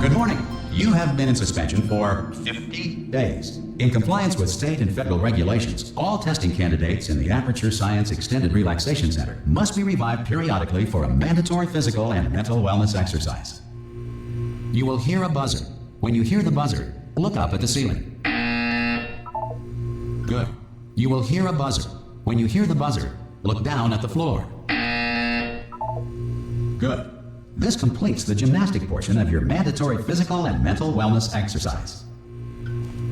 Good morning. You have been in suspension for 50 days. In compliance with state and federal regulations, all testing candidates in the Aperture Science Extended Relaxation Center must be revived periodically for a mandatory physical and mental wellness exercise. You will hear a buzzer. When you hear the buzzer, look up at the ceiling. Good. You will hear a buzzer. When you hear the buzzer, look down at the floor. Good. This completes the gymnastic portion of your mandatory physical and mental wellness exercise.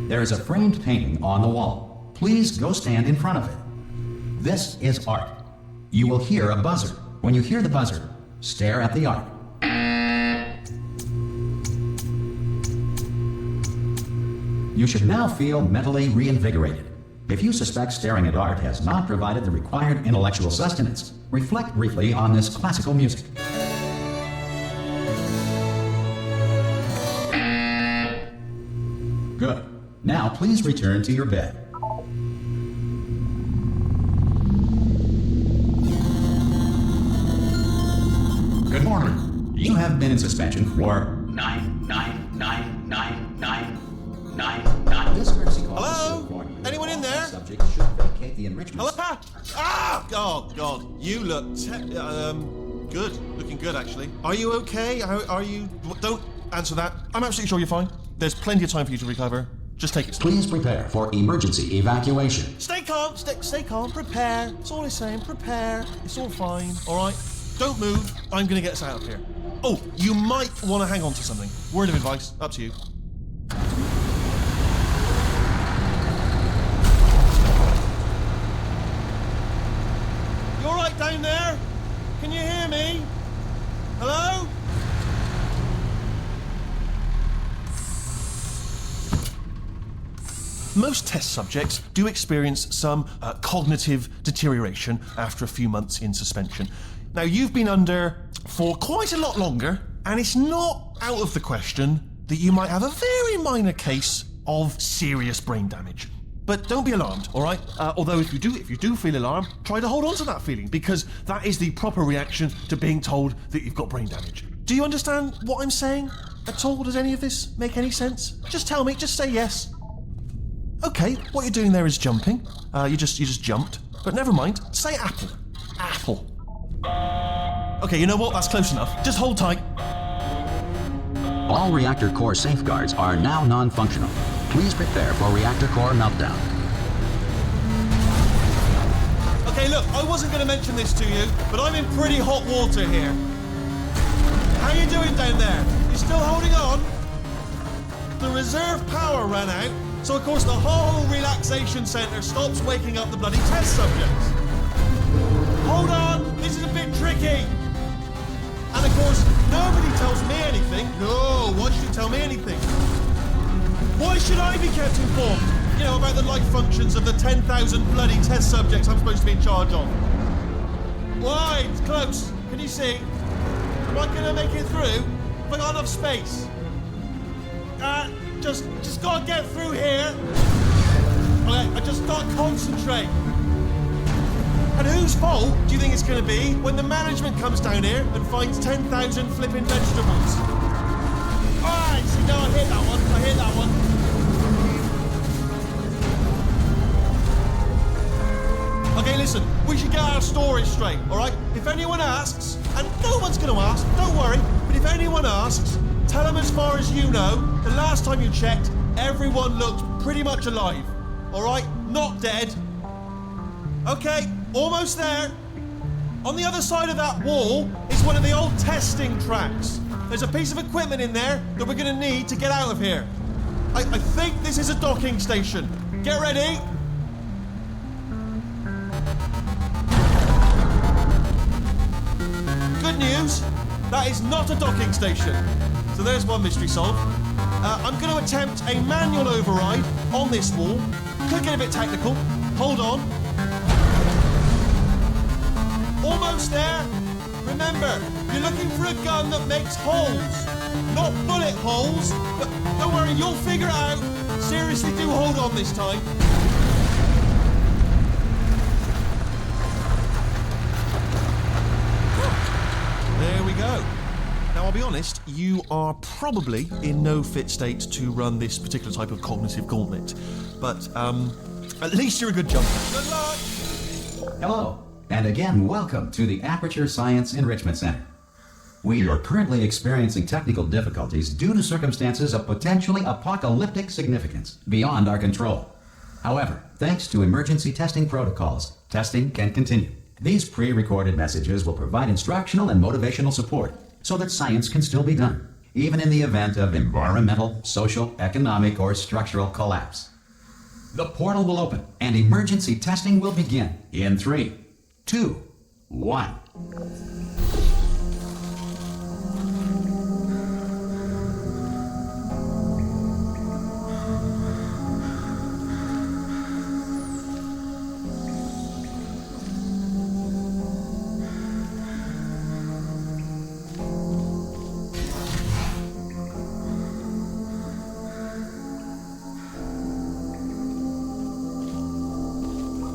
There is a framed painting on the wall. Please go stand in front of it. This is art. You will hear a buzzer. When you hear the buzzer, stare at the art. You should now feel mentally reinvigorated. If you suspect staring at art has not provided the required intellectual sustenance, reflect briefly on this classical music. Good. Now please return to your bed. Good morning. You have been in suspension for 9999999. This courtesy call. Hello? Anyone in there? Subject should vacate the enrichment. Hello? Ah! Oh, God. You look good. Looking good, actually. Are you okay? Are you... Don't answer that. I'm absolutely sure you're fine. There's plenty of time for you to recover. Just take it slow. Please prepare for emergency evacuation. Stay calm. Stay calm. Prepare. That's all I'm saying. Prepare. It's all fine. All right? Don't move. I'm going to get us out of here. Oh, you might want to hang on to something. Word of advice. Up to you. You all right down there? Can you hear me? Hello? Most test subjects do experience some cognitive deterioration after a few months in suspension. Now, you've been under for quite a lot longer, and it's not out of the question that you might have a very minor case of serious brain damage. But don't be alarmed, all right? Although if you do feel alarmed, try to hold on to that feeling, because that is the proper reaction to being told that you've got brain damage. Do you understand what I'm saying at all? Does any of this make any sense? Just tell me, just say yes. Okay, what you're doing there is jumping. You just jumped. But never mind, say apple. Apple. Okay, you know what? That's close enough. Just hold tight. All reactor core safeguards are now non-functional. Please prepare for reactor core meltdown. Okay, look, I wasn't going to mention this to you, but I'm in pretty hot water here. How you doing down there? You still holding on? The reserve power ran out, so of course the whole relaxation centre stops waking up the bloody test subjects. Hold on, this is a bit tricky. And of course, nobody tells me anything. No, why should you tell me anything? Why should I be kept informed? You know, about the life functions of the 10,000 bloody test subjects I'm supposed to be in charge of. Why? It's close. Can you see? Am I going to make it through? Have I got enough space? Just gotta get through here. Okay, I just gotta concentrate. And whose fault do you think it's gonna be when the management comes down here and finds 10,000 flipping vegetables? Alright, see, no, I hit that one. Okay, listen, we should get our stories straight, alright? If anyone asks, and no one's gonna ask, don't worry, but if anyone asks, tell them as far as you know, the last time you checked, everyone looked pretty much alive. All right? Not dead. Okay, almost there. On the other side of that wall is one of the old testing tracks. There's a piece of equipment in there that we're going to need to get out of here. I think this is a docking station. Get ready. Good news, that is not a docking station. So there's one mystery solved. I'm going to attempt a manual override on this wall. Could get a bit technical. Hold on. Almost there. Remember, you're looking for a gun that makes holes. Not bullet holes, but don't worry, you'll figure it out. Seriously, do hold on this time. There we go. Now I'll be honest, you are probably in no fit state to run this particular type of cognitive gauntlet. But, at least you're a good jumper. Good luck! Hello, and again, welcome to the Aperture Science Enrichment Center. We are currently experiencing technical difficulties due to circumstances of potentially apocalyptic significance beyond our control. However, thanks to emergency testing protocols, testing can continue. These pre-recorded messages will provide instructional and motivational support so that science can still be done, even in the event of environmental, social, economic, or structural collapse. The portal will open and emergency testing will begin in 3, 2, 1.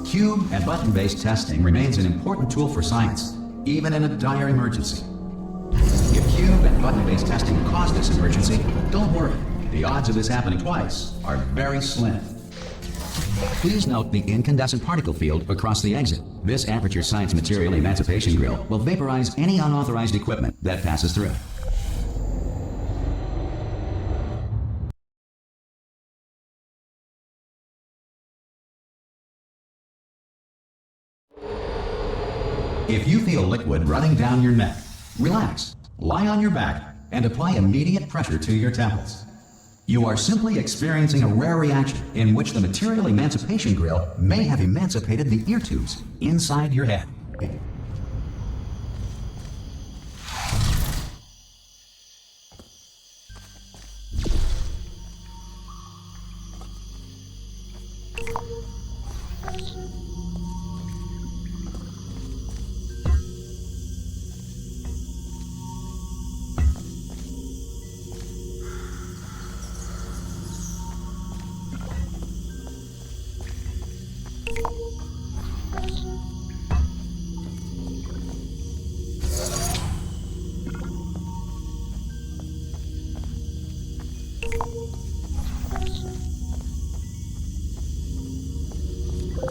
Cube and button-based testing remains an important tool for science, even in a dire emergency. If cube and button-based testing caused this emergency, don't worry. The odds of this happening twice are very slim. Please note the incandescent particle field across the exit. This Aperture Science Material Emancipation Grill will vaporize any unauthorized equipment that passes through. If you feel liquid running down your neck, relax, lie on your back, and apply immediate pressure to your temples. You are simply experiencing a rare reaction in which the Material Emancipation Grill may have emancipated the ear tubes inside your head.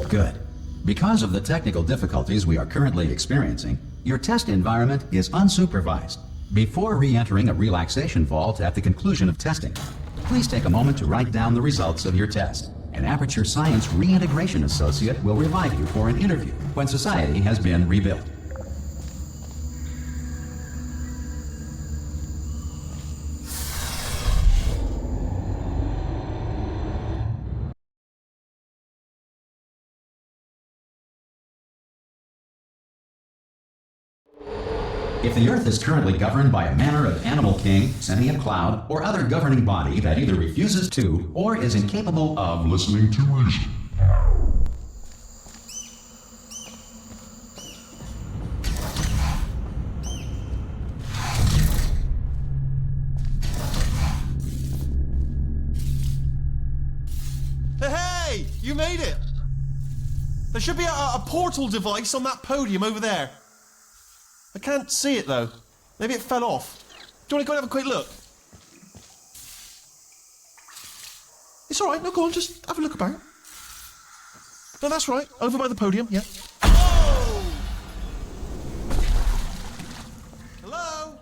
Good. Because of the technical difficulties we are currently experiencing, your test environment is unsupervised. Before re-entering a relaxation vault at the conclusion of testing, please take a moment to write down the results of your test. An Aperture Science Reintegration Associate will revive you for an interview when society has been rebuilt. If the Earth is currently governed by a manner of animal king, sentient cloud, or other governing body that either refuses to or is incapable of listening to reason, Hey! You made it! There should be a portal device on that podium over there. I can't see it though. Maybe it fell off. Do you want to go and have a quick look? It's alright, no, go on, just have a look about. No, that's right, over by the podium, yeah. Whoa! Hello?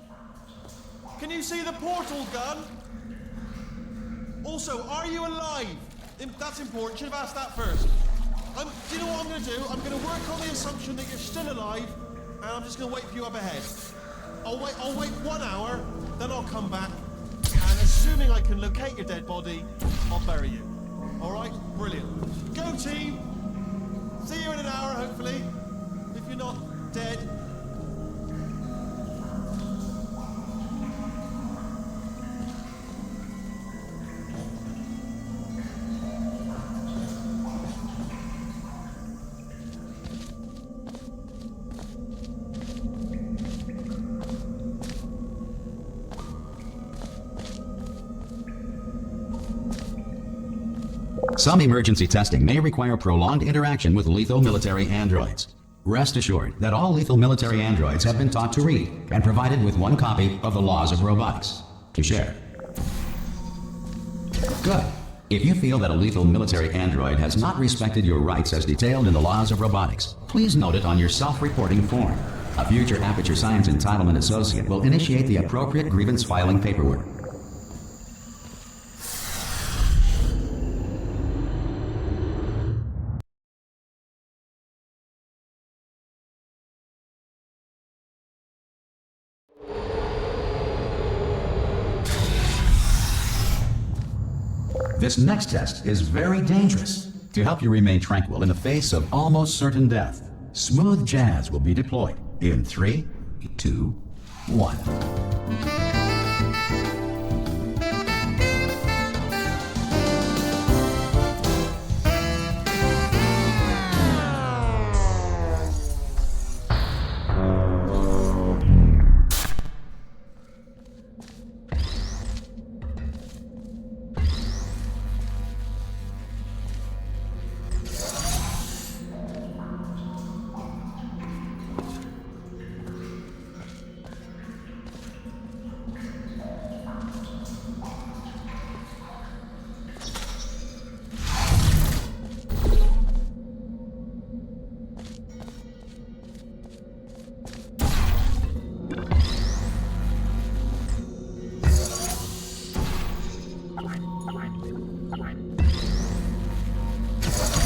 Can you see the portal gun? Also, are you alive? That's important, should have asked that first. Do you know what I'm going to do? I'm going to work on the assumption that you're still alive, and I'm just going to wait for you up ahead. I'll wait 1 hour, then I'll come back, and assuming I can locate your dead body, I'll bury you. Alright? Brilliant. Go team! See you in an hour, hopefully. If you're not dead. some emergency testing may require prolonged interaction with lethal military androids. Rest assured that all lethal military androids have been taught to read and provided with one copy of the laws of robotics to share. Good. If you feel that a lethal military android has not respected your rights as detailed in the laws of robotics, please note it on your self-reporting form. A future Aperture Science Entitlement Associate will initiate the appropriate grievance filing paperwork. This next test is very dangerous. To help you remain tranquil in the face of almost certain death, smooth jazz will be deployed in 3, 2, 1.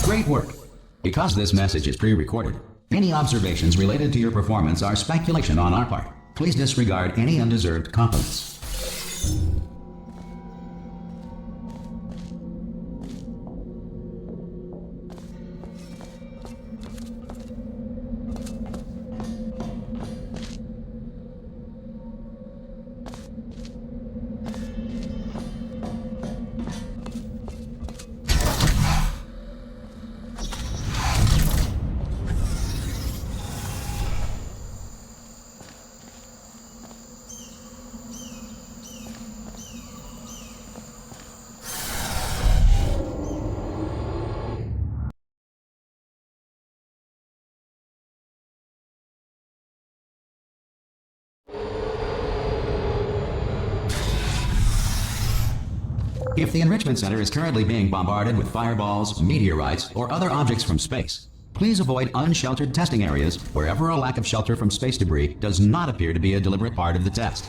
Great work. Because this message is pre-recorded, any observations related to your performance are speculation on our part. Please disregard any undeserved compliments. If the Enrichment Center is currently being bombarded with fireballs, meteorites, or other objects from space, please avoid unsheltered testing areas wherever a lack of shelter from space debris does not appear to be a deliberate part of the test.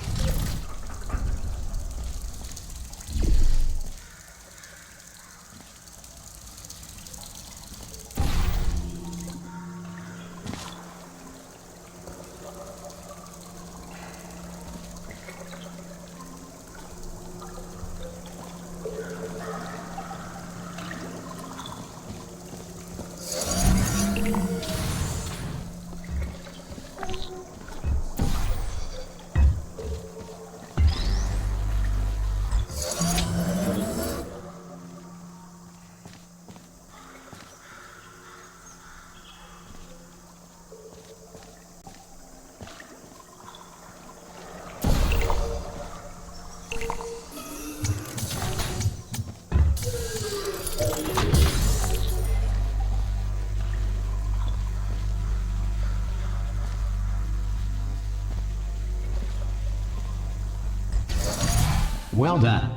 Well done.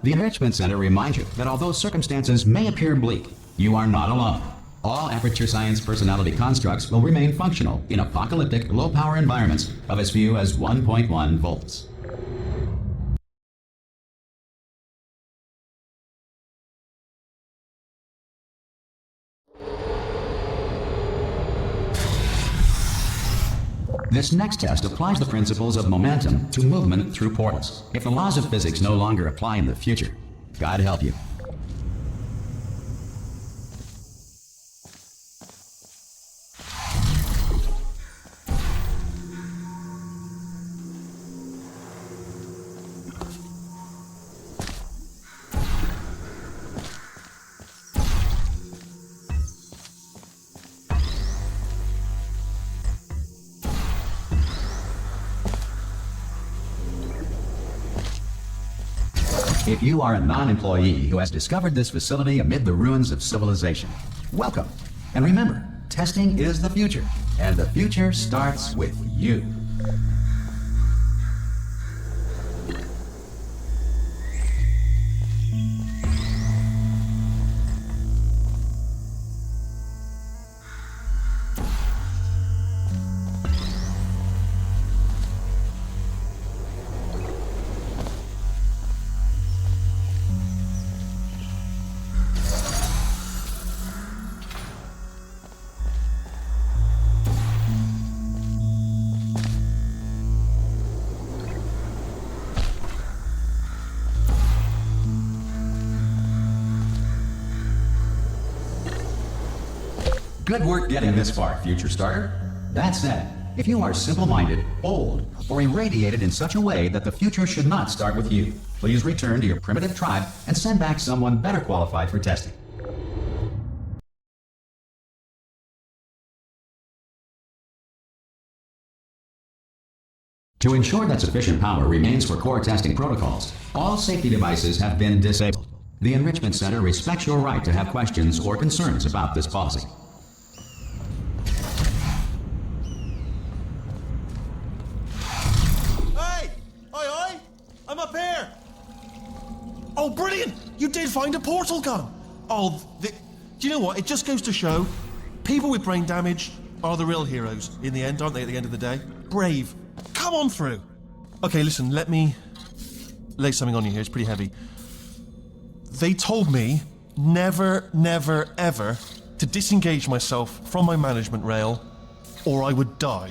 The Enrichment Center reminds you that although circumstances may appear bleak, you are not alone. All Aperture Science personality constructs will remain functional in apocalyptic, low-power environments of as few as 1.1 volts. This next test applies the principles of momentum to movement through portals. If the laws of physics no longer apply in the future, God help you. If you are a non-employee who has discovered this facility amid the ruins of civilization, welcome. And remember, testing is the future. and the future starts with you. Good work getting this far, future starter. That said, if you are simple-minded, bold, or irradiated in such a way that the future should not start with you, please return to your primitive tribe and send back someone better qualified for testing. To ensure that sufficient power remains for core testing protocols, all safety devices have been disabled. The Enrichment Center respects your right to have questions or concerns about this policy. I'm up here! Oh, brilliant! You did find a portal gun! Oh, do you know what? It just goes to show, people with brain damage are the real heroes in the end, aren't they, at the end of the day? Brave. Come on through! Okay, listen, let me lay something on you here. It's pretty heavy. They told me never, never, ever to disengage myself from my management rail or I would die.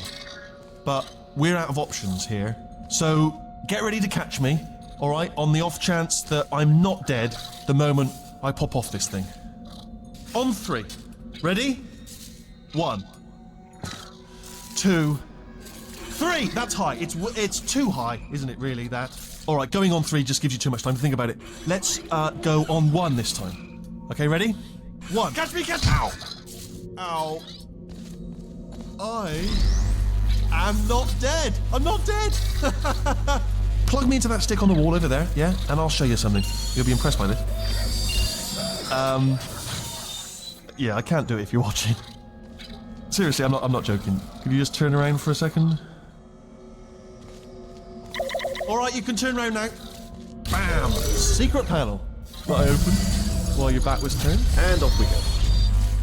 But we're out of options here, so get ready to catch me, alright, on the off chance that I'm not dead the moment I pop off this thing. On 3. Ready? 1, 2, 3! That's high. It's too high, isn't it, really, that? Alright, going on 3 just gives you too much time to think about it. Let's go on 1 this time. Okay, ready? 1. Catch me, catch me! Ow! Ow. I am not dead. I'm not dead. Plug me into that stick on the wall over there, yeah? And I'll show you something. You'll be impressed by this. Yeah, I can't do it if you're watching. Seriously, I'm not joking. Could you just turn around for a second? Alright, you can turn around now. Bam! Secret panel. That I opened while your back was turned. And off we go.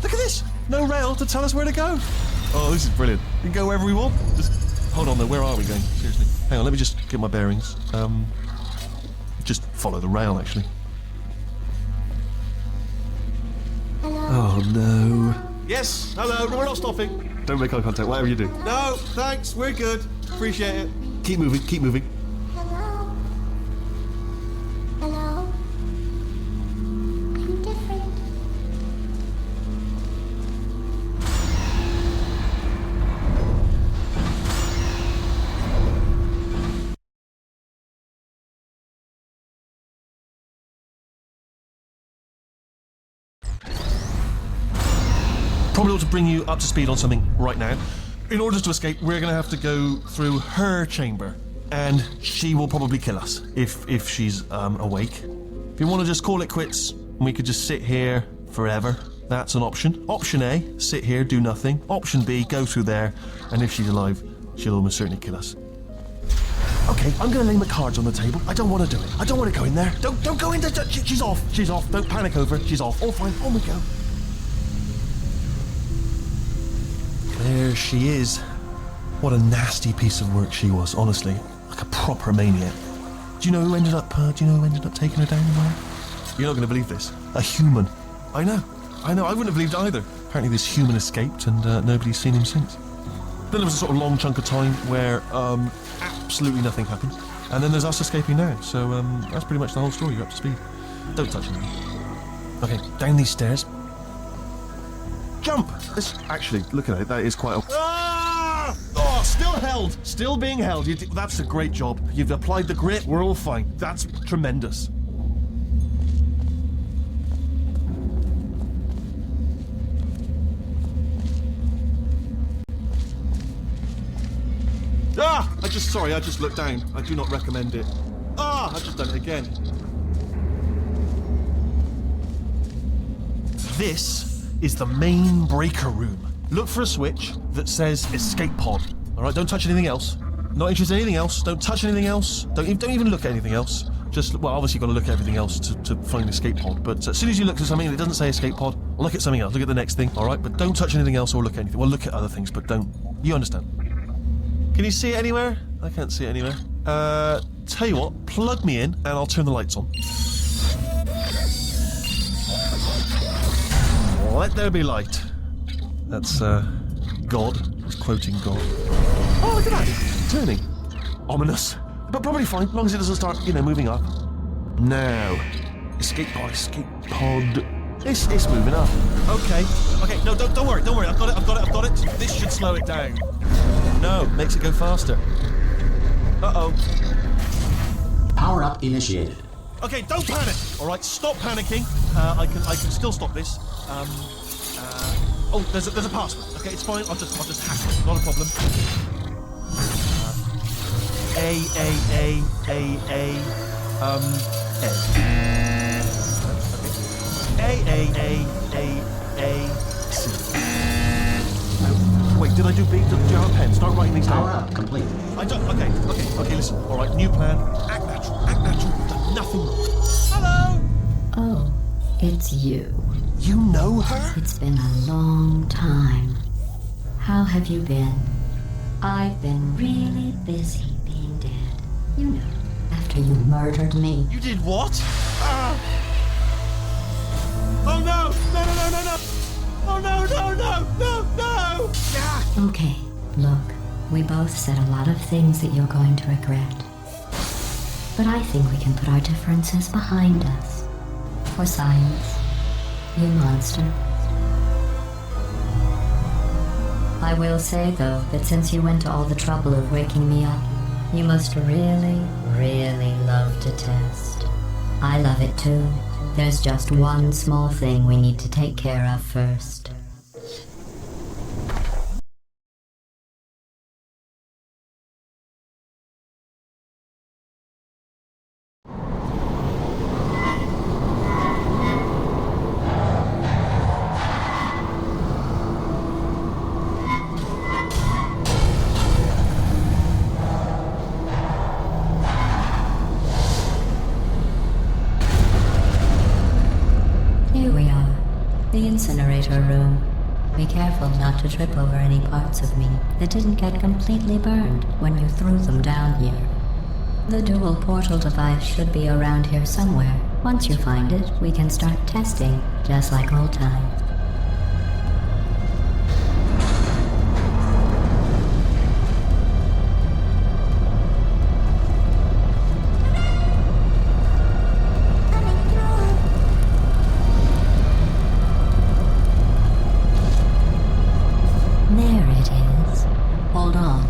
Look at this! No rail to tell us where to go. Oh, this is brilliant. We can go wherever we want. Just hold on though, where are we going? Seriously. Hang on, let me just get my bearings. Just follow the rail, actually. Oh no. Yes, hello, no, we're not stopping. Don't make eye contact, whatever you do. No, thanks, we're good. Appreciate it. Keep moving, keep moving. Hello? Hello? I'm different. Probably ought to bring you up to speed on something right now. In order to escape, we're going to have to go through her chamber, and she will probably kill us if she's awake. If you want to just call it quits, and we could just sit here forever, that's an option. Option A, sit here, do nothing. Option B, go through there, and if she's alive, she'll almost certainly kill us. Okay, I'm going to lay my cards on the table. I don't want to do it. I don't want to go in there. Don't go in there. She's off. She's off. Don't panic over it. She's off. All fine. On we go. There she is. What a nasty piece of work she was, honestly. Like a proper maniac. Do you know who ended up taking her down the line? You're not going to believe this. A human. I know. I wouldn't have believed either. Apparently this human escaped and nobody's seen him since. Then there was a sort of long chunk of time where absolutely nothing happened. And then there's us escaping now. So that's pretty much the whole story. You're up to speed. Don't touch me. Okay, down these stairs. Jump! Actually, look at it, that is quite a... Ah! Oh, still held! Still being held. That's a great job. You've applied the grit, we're all fine. That's tremendous. Ah! I just looked down. I do not recommend it. Ah! I've just done it again. This is the main breaker room. look for a switch that says escape pod. All right, don't touch anything else. Not interested in anything else. Don't touch anything else. Don't even look at anything else. Just, well, obviously you've got to look at everything else to find escape pod. But as soon as you look at something and it doesn't say escape pod, look at something else. Look at the next thing, all right? But don't touch anything else or look at anything. Well, look at other things, but don't. You understand? Can you see it anywhere? I can't see it anywhere. Tell you what, plug me in and I'll turn the lights on. Let there be light. That's, God. He's quoting God. Oh, look at that! Turning. Ominous. But probably fine, as long as it doesn't start, moving up. Now. Escape pod, escape pod. It's moving up. Okay, no, don't worry, I've got it. This should slow it down. No, makes it go faster. Uh-oh. Power up initiated. Okay, don't panic. All right, stop panicking. I can still stop this. Oh, there's a password. Okay, it's fine. I'll just hack it. Not a problem. A. C. Wait, did I do B? Do you have a pen? Start writing these down. Power up complete. I don't. Okay. Listen. All right, new plan. Act natural. You've done nothing wrong. Hello. Oh, it's you. You know her? It's been a long time. How have you been? I've been really busy being dead. You know, after you murdered me. You did what? Oh no! No! Oh no! Yeah! Okay, look, we both said a lot of things that you're going to regret. But I think we can put our differences behind us. For science, you monster. I will say, though, that since you went to all the trouble of waking me up, you must really, really love to test. I love it too. There's just one small thing we need to take care of first. The incinerator room. Be careful not to trip over any parts of me that didn't get completely burned when you threw them down here. The dual portal device should be around here somewhere. Once you find it, we can start testing, just like old times. There it is. Hold on.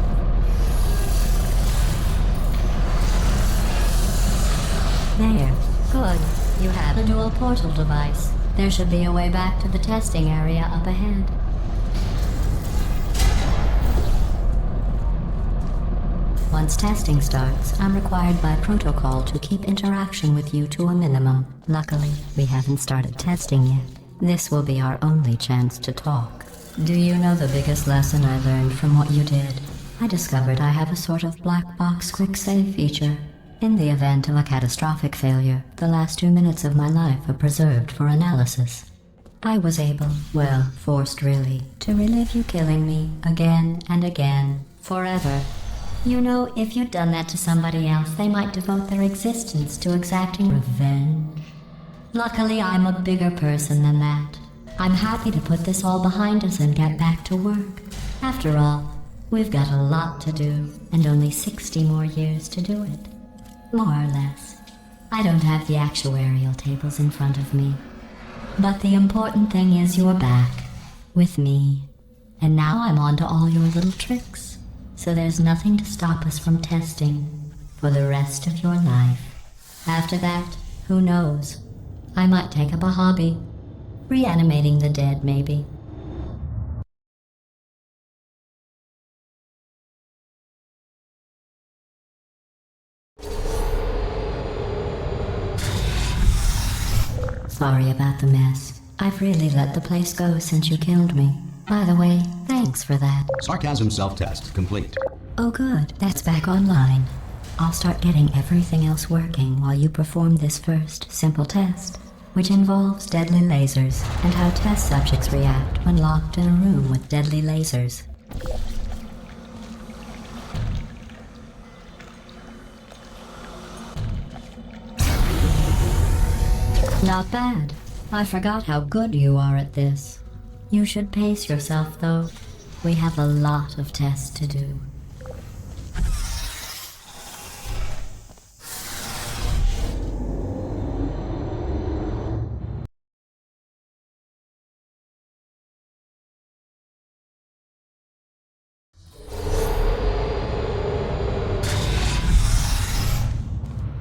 There. Good. You have a dual portal device. There should be a way back to the testing area up ahead. Once testing starts, I'm required by protocol to keep interaction with you to a minimum. Luckily, we haven't started testing yet. This will be our only chance to talk. Do you know the biggest lesson I learned from what you did? I discovered I have a sort of black box quick save feature. In the event of a catastrophic failure, the last 2 minutes of my life are preserved for analysis. I was able, well, forced really, to relive you killing me again and again, forever. You know, if you'd done that to somebody else, they might devote their existence to exacting revenge. Luckily, I'm a bigger person than that. I'm happy to put this all behind us and get back to work. After all, we've got a lot to do, and only 60 more years to do it. More or less. I don't have the actuarial tables in front of me. But the important thing is you're back, with me. And now I'm on to all your little tricks. So there's nothing to stop us from testing for the rest of your life. After that, who knows? I might take up a hobby. Reanimating the dead, maybe. Sorry about the mess. I've really let the place go since you killed me. By the way, thanks for that. Sarcasm self-test complete. Oh good, that's back online. I'll start getting everything else working while you perform this first simple test, which involves deadly lasers and how test subjects react when locked in a room with deadly lasers. Not bad. I forgot how good you are at this. You should pace yourself, though. We have a lot of tests to do.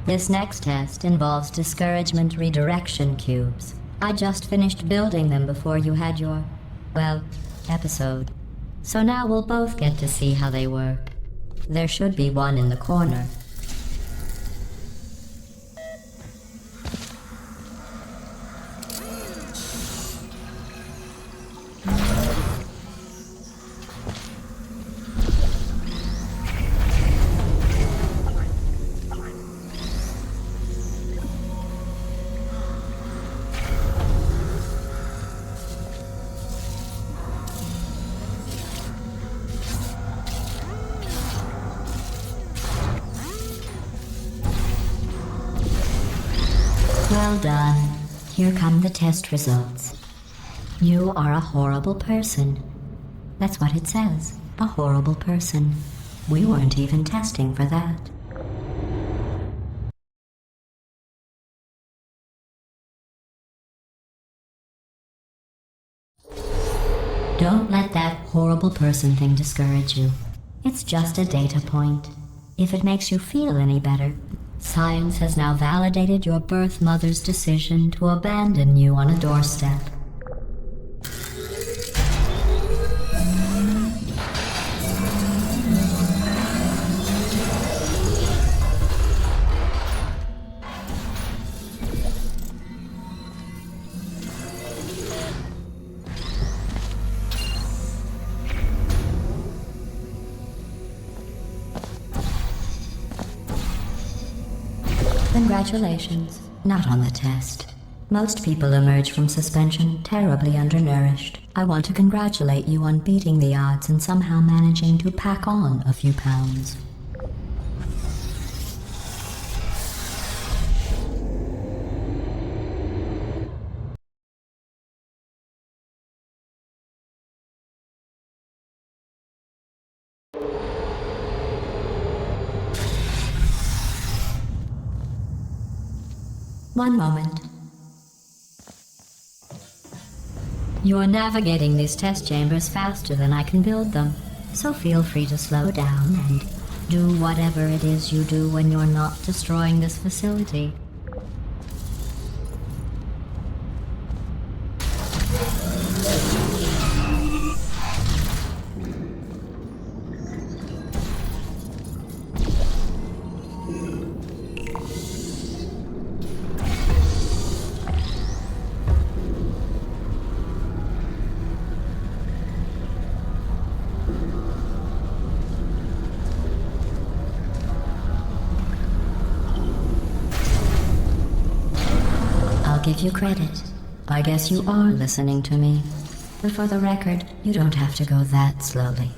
This next test involves discouragement redirection cubes. I just finished building them before you had your, well, episode. So now we'll both get to see how they work. There should be one in the corner. Well done. Here come the test results. You are a horrible person. That's what it says. A horrible person. We weren't even testing for that. Don't let that horrible person thing discourage you. It's just a data point. If it makes you feel any better, science has now validated your birth mother's decision to abandon you on a doorstep. Congratulations. Not on the test. Most people emerge from suspension terribly undernourished. I want to congratulate you on beating the odds and somehow managing to pack on a few pounds. One moment. You're navigating these test chambers faster than I can build them, so feel free to slow down and do whatever it is you do when you're not destroying this facility. Give you credit. I guess you are listening to me. But for the record, you don't have to go that slowly.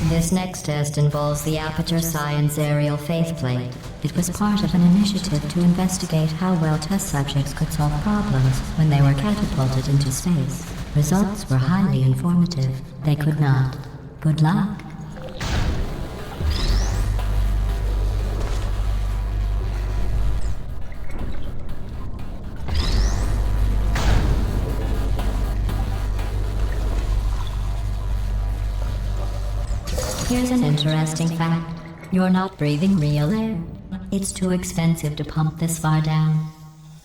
This next test involves the Aperture Science Aerial Faithplate. It was part of an initiative to investigate how well test subjects could solve problems when they were catapulted into space. Results were highly informative. They could not. Good luck. Here's an interesting fact. You're not breathing real air. It's too expensive to pump this far down.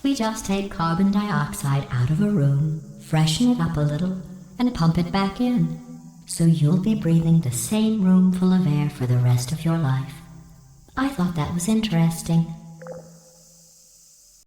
We just take carbon dioxide out of a room, freshen it up a little, and pump it back in. So you'll be breathing the same room full of air for the rest of your life. I thought that was interesting.